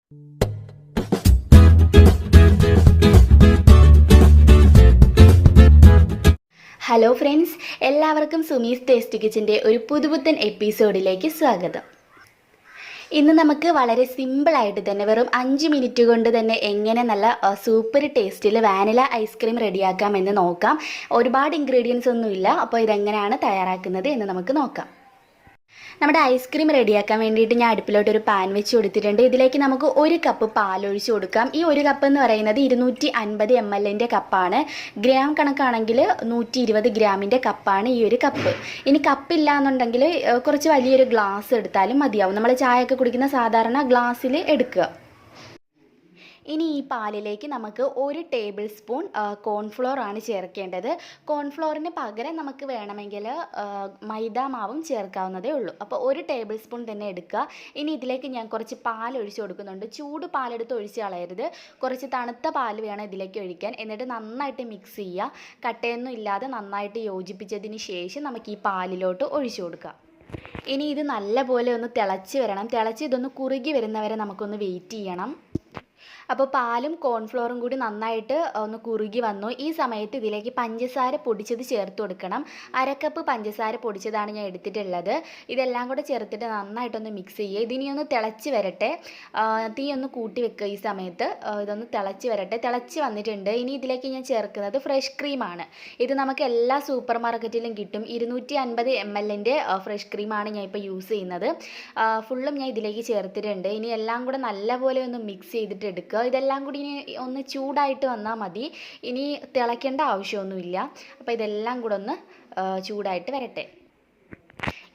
Hello friends, എല്ലാവർക്കും Sumi's taste കിച്ചൻ്റെ ഒരു പുതുപുത്തൻ എപ്പിസോഡിലേക്ക് സ്വാഗതം. ഇന്ന് നമുക്ക് വളരെ സിമ്പിളായിട്ട് തന്നെ വെറും 5 മിനിറ്റ് കൊണ്ട് തന്നെ എങ്ങനെ നല്ല സൂപ്പർ ടേസ്റ്റിൽ വാനില ഐസ്ക്രീം റെഡിയാക്കാമെന്ന് നോക്കാം. ഒരുപാട് ഇൻഗ്രീഡിയൻസ് ഒന്നുമില്ല. അപ്പോൾ ഇതെങ്ങനെയാണ് തയ്യാറാക്കുന്നത് എന്ന് നമുക്ക് നോക്കാം. നമ്മുടെ ഐസ്ക്രീം റെഡിയാക്കാൻ വേണ്ടിയിട്ട് ഞാൻ അടുപ്പിലോട്ട് ഒരു പാൻ വെച്ച് കൊടുത്തിട്ടുണ്ട്. ഇതിലേക്ക് നമുക്ക് 1 കപ്പ് പാലൊഴിച്ച് കൊടുക്കാം. ഈ 1 കപ്പ് എന്ന് പറയുന്നത് 250 ml കപ്പാണ്. ഗ്രാം കണക്കാണെങ്കിൽ 120 ഗ്രാമിൻ്റെ കപ്പാണ് ഈ ഒരു കപ്പ്. ഇനി കപ്പില്ല എന്നുണ്ടെങ്കിൽ കുറച്ച് വലിയൊരു ഗ്ലാസ് എടുത്താലും മതിയാവും. നമ്മൾ ചായയൊക്കെ കുടിക്കുന്ന സാധാരണ ഗ്ലാസ്സിൽ എടുക്കുക. ഇനി ഈ പാലിലേക്ക് നമുക്ക് 1 ടേബിൾ സ്പൂൺ കോൺഫ്ലോർ ആണ് ചേർക്കേണ്ടത്. കോൺഫ്ലോറിന് പകരം നമുക്ക് വേണമെങ്കിൽ മൈദ മാവും ചേർക്കാവുന്നതേ ഉള്ളൂ. അപ്പോൾ 1 ടേബിൾ സ്പൂൺ തന്നെ എടുക്കുക. ഇനി ഇതിലേക്ക് ഞാൻ കുറച്ച് പാൽ ഒഴിച്ച് കൊടുക്കുന്നുണ്ട്. ചൂട് പാലെടുത്ത് ഒഴിച്ച് കളയരുത്. കുറച്ച് തണുത്ത പാൽ വേണം ഇതിലേക്ക് ഒഴിക്കാൻ. എന്നിട്ട് നന്നായിട്ട് മിക്സ് ചെയ്യുക. കട്ടയൊന്നും ഇല്ലാതെ നന്നായിട്ട് യോജിപ്പിച്ചതിന് ശേഷം നമുക്ക് ഈ പാലിലോട്ട് ഒഴിച്ചു കൊടുക്കുക. ഇനി ഇത് നല്ലപോലെ ഒന്ന് തിളച്ച് വരണം. തിളച്ച് ഇതൊന്ന് കുറുകി വരുന്നവരെ നമുക്കൊന്ന് വെയിറ്റ് ചെയ്യണം. അപ്പോൾ പാലും കോൺഫ്ലോറും കൂടി നന്നായിട്ട് ഒന്ന് കുറുകി വന്നു. ഈ സമയത്ത് ഇതിലേക്ക് പഞ്ചസാര പൊടിച്ചത് ചേർത്ത് കൊടുക്കണം. 1/2 കപ്പ് പഞ്ചസാര പൊടിച്ചതാണ് ഞാൻ എടുത്തിട്ടുള്ളത്. ഇതെല്ലാം കൂടെ ചേർത്തിട്ട് നന്നായിട്ടൊന്ന് മിക്സ് ചെയ്യുക. ഇതിനി ഒന്ന് തിളച്ച് വരട്ടെ. തീ ഒന്ന് കൂട്ടി വെക്കുക. ഈ സമയത്ത് ഇതൊന്ന് തിളച്ച് വരട്ടെ. തിളച്ച് വന്നിട്ടുണ്ട്. ഇനി ഇതിലേക്ക് ഞാൻ ചേർക്കുന്നത് ഫ്രഷ് ക്രീമാണ്. ഇത് നമുക്ക് എല്ലാ സൂപ്പർ മാർക്കറ്റിലും കിട്ടും. 250 ml ഫ്രഷ് ക്രീമാണ് ഞാൻ ഇപ്പോൾ യൂസ് ചെയ്യുന്നത്. ഫുള്ളും ഞാൻ ഇതിലേക്ക് ചേർത്തിട്ടുണ്ട്. ഇനി എല്ലാം കൂടെ നല്ലപോലെ ഒന്ന് മിക്സ് ചെയ്തിട്ട് എടുക്കുക. ഇതെല്ലാം കൂടി ഇനി ഒന്ന് ചൂടായിട്ട് വന്നാൽ മതി. ഇനി തിളയ്ക്കേണ്ട ആവശ്യമൊന്നുമില്ല. അപ്പോൾ ഇതെല്ലാം കൂടെ ഒന്ന് ചൂടായിട്ട് വരട്ടെ.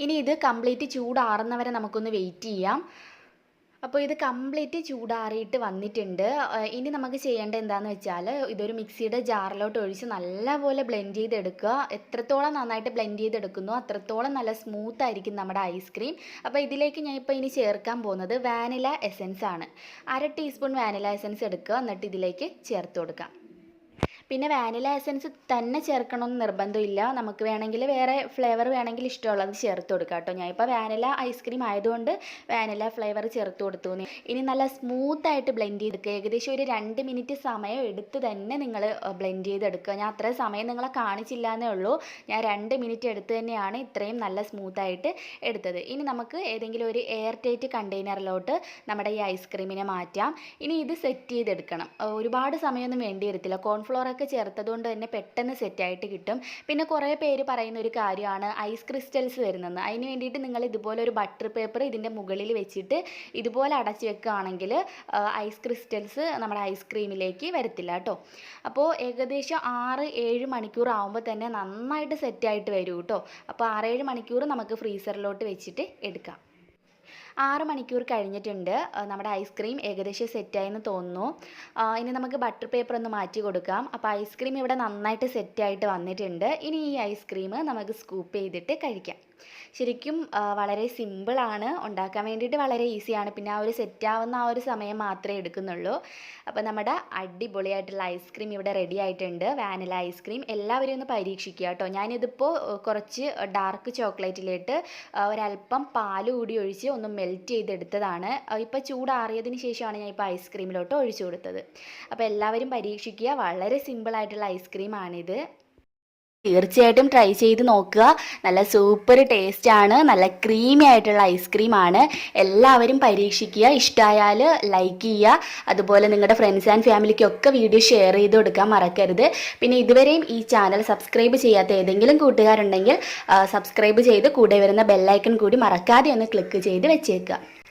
ഇനി ഇത് കംപ്ലീറ്റ് ചൂടാറുന്നവരെ നമുക്കൊന്ന് വെയിറ്റ് ചെയ്യാം. അപ്പോൾ ഇത് കംപ്ലീറ്റ് ചൂടാറിയിട്ട് വന്നിട്ടുണ്ട്. ഇനി നമുക്ക് ചെയ്യേണ്ടത് എന്താണെന്ന് വെച്ചാൽ ഇതൊരു മിക്സിയുടെ ജാറിലോട്ട് ഒഴിച്ച് നല്ലപോലെ ബ്ലെൻഡ് ചെയ്തെടുക്കുക. എത്രത്തോളം നന്നായിട്ട് ബ്ലെൻഡ് ചെയ്തെടുക്കുന്നോ അത്രത്തോളം നല്ല സ്മൂത്ത് ആയിരിക്കും നമ്മുടെ ഐസ്ക്രീം. അപ്പോൾ ഇതിലേക്ക് ഞാൻ ഇപ്പോൾ ഇനി ചേർക്കാൻ പോകുന്നത് വാനില എസൻസ് ആണ്. 1/2 ടീസ്പൂൺ വാനില എസൻസ് എടുക്കുക. എന്നിട്ട് ഇതിലേക്ക് ചേർത്ത് കൊടുക്കാം. പിന്നെ വാനില എസൻസ് തന്നെ ചേർക്കണമെന്ന് നിർബന്ധമില്ല. നമുക്ക് വേണമെങ്കിൽ വേറെ ഫ്ലേവർ വേണമെങ്കിൽ ഇഷ്ടമുള്ളത് ചേർത്ത് കൊടുക്കാം കേട്ടോ. ഞാൻ ഇപ്പോൾ വാനില ഐസ്ക്രീം ആയതുകൊണ്ട് വാനില ഫ്ലേവർ ചേർത്ത് കൊടുത്തു. ഇനി നല്ല സ്മൂത്തായിട്ട് ബ്ലെൻഡ് ചെയ്തെടുക്കുക. ഏകദേശം ഒരു 2 മിനിറ്റ് സമയം എടുത്ത് തന്നെ നിങ്ങൾ ബ്ലെൻഡ് ചെയ്തെടുക്കുക. ഞാൻ അത്ര സമയം നിങ്ങളെ കാണിച്ചില്ല എന്നേ ഉള്ളൂ. ഞാൻ 2 മിനിറ്റ് എടുത്ത് തന്നെയാണ് ഇത്രയും നല്ല സ്മൂത്തായിട്ട് എടുത്തത്. ഇനി നമുക്ക് ഏതെങ്കിലും ഒരു എയർ ടൈറ്റ് കണ്ടെയ്നറിലോട്ട് നമ്മുടെ ഈ ഐസ്ക്രീമിനെ മാറ്റാം. ഇനി ഇത് സെറ്റ് ചെയ്തെടുക്കണം. ഒരുപാട് സമയമൊന്നും വേണ്ടി വരത്തില്ല. കോൺഫ്ലോറൊക്കെ ചേർത്തതുകൊണ്ട് തന്നെ പെട്ടെന്ന് സെറ്റായിട്ട് കിട്ടും. പിന്നെ കുറേ പേര് പറയുന്ന ഒരു കാര്യമാണ് ഐസ് ക്രിസ്റ്റൽസ് വരുന്നത്. അതിന് വേണ്ടിയിട്ട് നിങ്ങൾ ഇതുപോലെ ഒരു ബട്ടർ പേപ്പർ ഇതിൻ്റെ മുകളിൽ വെച്ചിട്ട് ഇതുപോലെ അടച്ചു വെക്കുകയാണെങ്കിൽ ഐസ് ക്രിസ്റ്റൽസ് നമ്മുടെ ഐസ്ക്രീമിലേക്ക് വരത്തില്ല കേട്ടോ. അപ്പോൾ ഏകദേശം 6-7 മണിക്കൂർ ആകുമ്പോൾ തന്നെ നന്നായിട്ട് സെറ്റായിട്ട് വരും കേട്ടോ. അപ്പോൾ 6-7 മണിക്കൂർ നമുക്ക് ഫ്രീസറിലോട്ട് വെച്ചിട്ട് എടുക്കാം. 6 മണിക്കൂർ കഴിഞ്ഞിട്ടുണ്ട്. നമ്മുടെ ഐസ്ക്രീം ഏകദേശം സെറ്റായെന്ന് തോന്നുന്നു. ഇനി നമുക്ക് ബട്ടർ പേപ്പർ ഒന്ന് മാറ്റി കൊടുക്കാം. അപ്പോൾ ഐസ്ക്രീം ഇവിടെ നന്നായിട്ട് സെറ്റായിട്ട് വന്നിട്ടുണ്ട്. ഇനി ഈ ഐസ്ക്രീം നമുക്ക് സ്കൂപ്പ് ചെയ്തിട്ട് കഴിക്കാം. ശരിക്കും വളരെ സിമ്പിളാണ്. ഉണ്ടാക്കാൻ വേണ്ടിയിട്ട് വളരെ ഈസിയാണ്. പിന്നെ ആ ഒരു സെറ്റാവുന്ന ആ ഒരു സമയം മാത്രമേ എടുക്കുന്നുള്ളൂ. അപ്പോൾ നമ്മുടെ അടിപൊളിയായിട്ടുള്ള ഐസ്ക്രീം ഇവിടെ റെഡി ആയിട്ടുണ്ട്. വാനില ഐസ്ക്രീം എല്ലാവരും ഒന്ന് പരീക്ഷിക്കുക കേട്ടോ. ഞാനിതിപ്പോൾ കുറച്ച് ഡാർക്ക് ചോക്ലേറ്റിലേക്ക് ഒരല്പം പാൽ കൂടി ഒഴിച്ച് ഒന്ന് മെൽറ്റ് ചെയ്തെടുത്തതാണ്. ഇപ്പോൾ ചൂടാറിയതിന് ശേഷമാണ് ഞാൻ ഇപ്പോൾ ഐസ്ക്രീമിലോട്ട് ഒഴിച്ചു കൊടുത്തത്. അപ്പോൾ എല്ലാവരും പരീക്ഷിക്കുക. വളരെ സിമ്പിളായിട്ടുള്ള ഐസ്ക്രീമാണിത്. തീർച്ചയായിട്ടും ട്രൈ ചെയ്ത് നോക്കുക. നല്ല സൂപ്പർ ടേസ്റ്റാണ്. നല്ല ക്രീമി ആയിട്ടുള്ള ഐസ്ക്രീമാണ്. എല്ലാവരും പരീക്ഷിക്കുക. ഇഷ്ടമായാൽ ലൈക്ക് ചെയ്യുക. അതുപോലെ നിങ്ങളുടെ ഫ്രണ്ട്സ് ആൻഡ് ഫാമിലിക്കൊക്കെ വീഡിയോ ഷെയർ ചെയ്ത് കൊടുക്കാൻ മറക്കരുത്. പിന്നെ ഇതുവരെയും ഈ ചാനൽ സബ്സ്ക്രൈബ് ചെയ്യാത്ത ഏതെങ്കിലും കൂട്ടുകാരുണ്ടെങ്കിൽ സബ്സ്ക്രൈബ് ചെയ്ത് കൂടെ വരുന്ന ബെല്ലൈക്കൺ കൂടി മറക്കാതെ ഒന്ന് ക്ലിക്ക് ചെയ്ത് വെച്ചേക്കുക.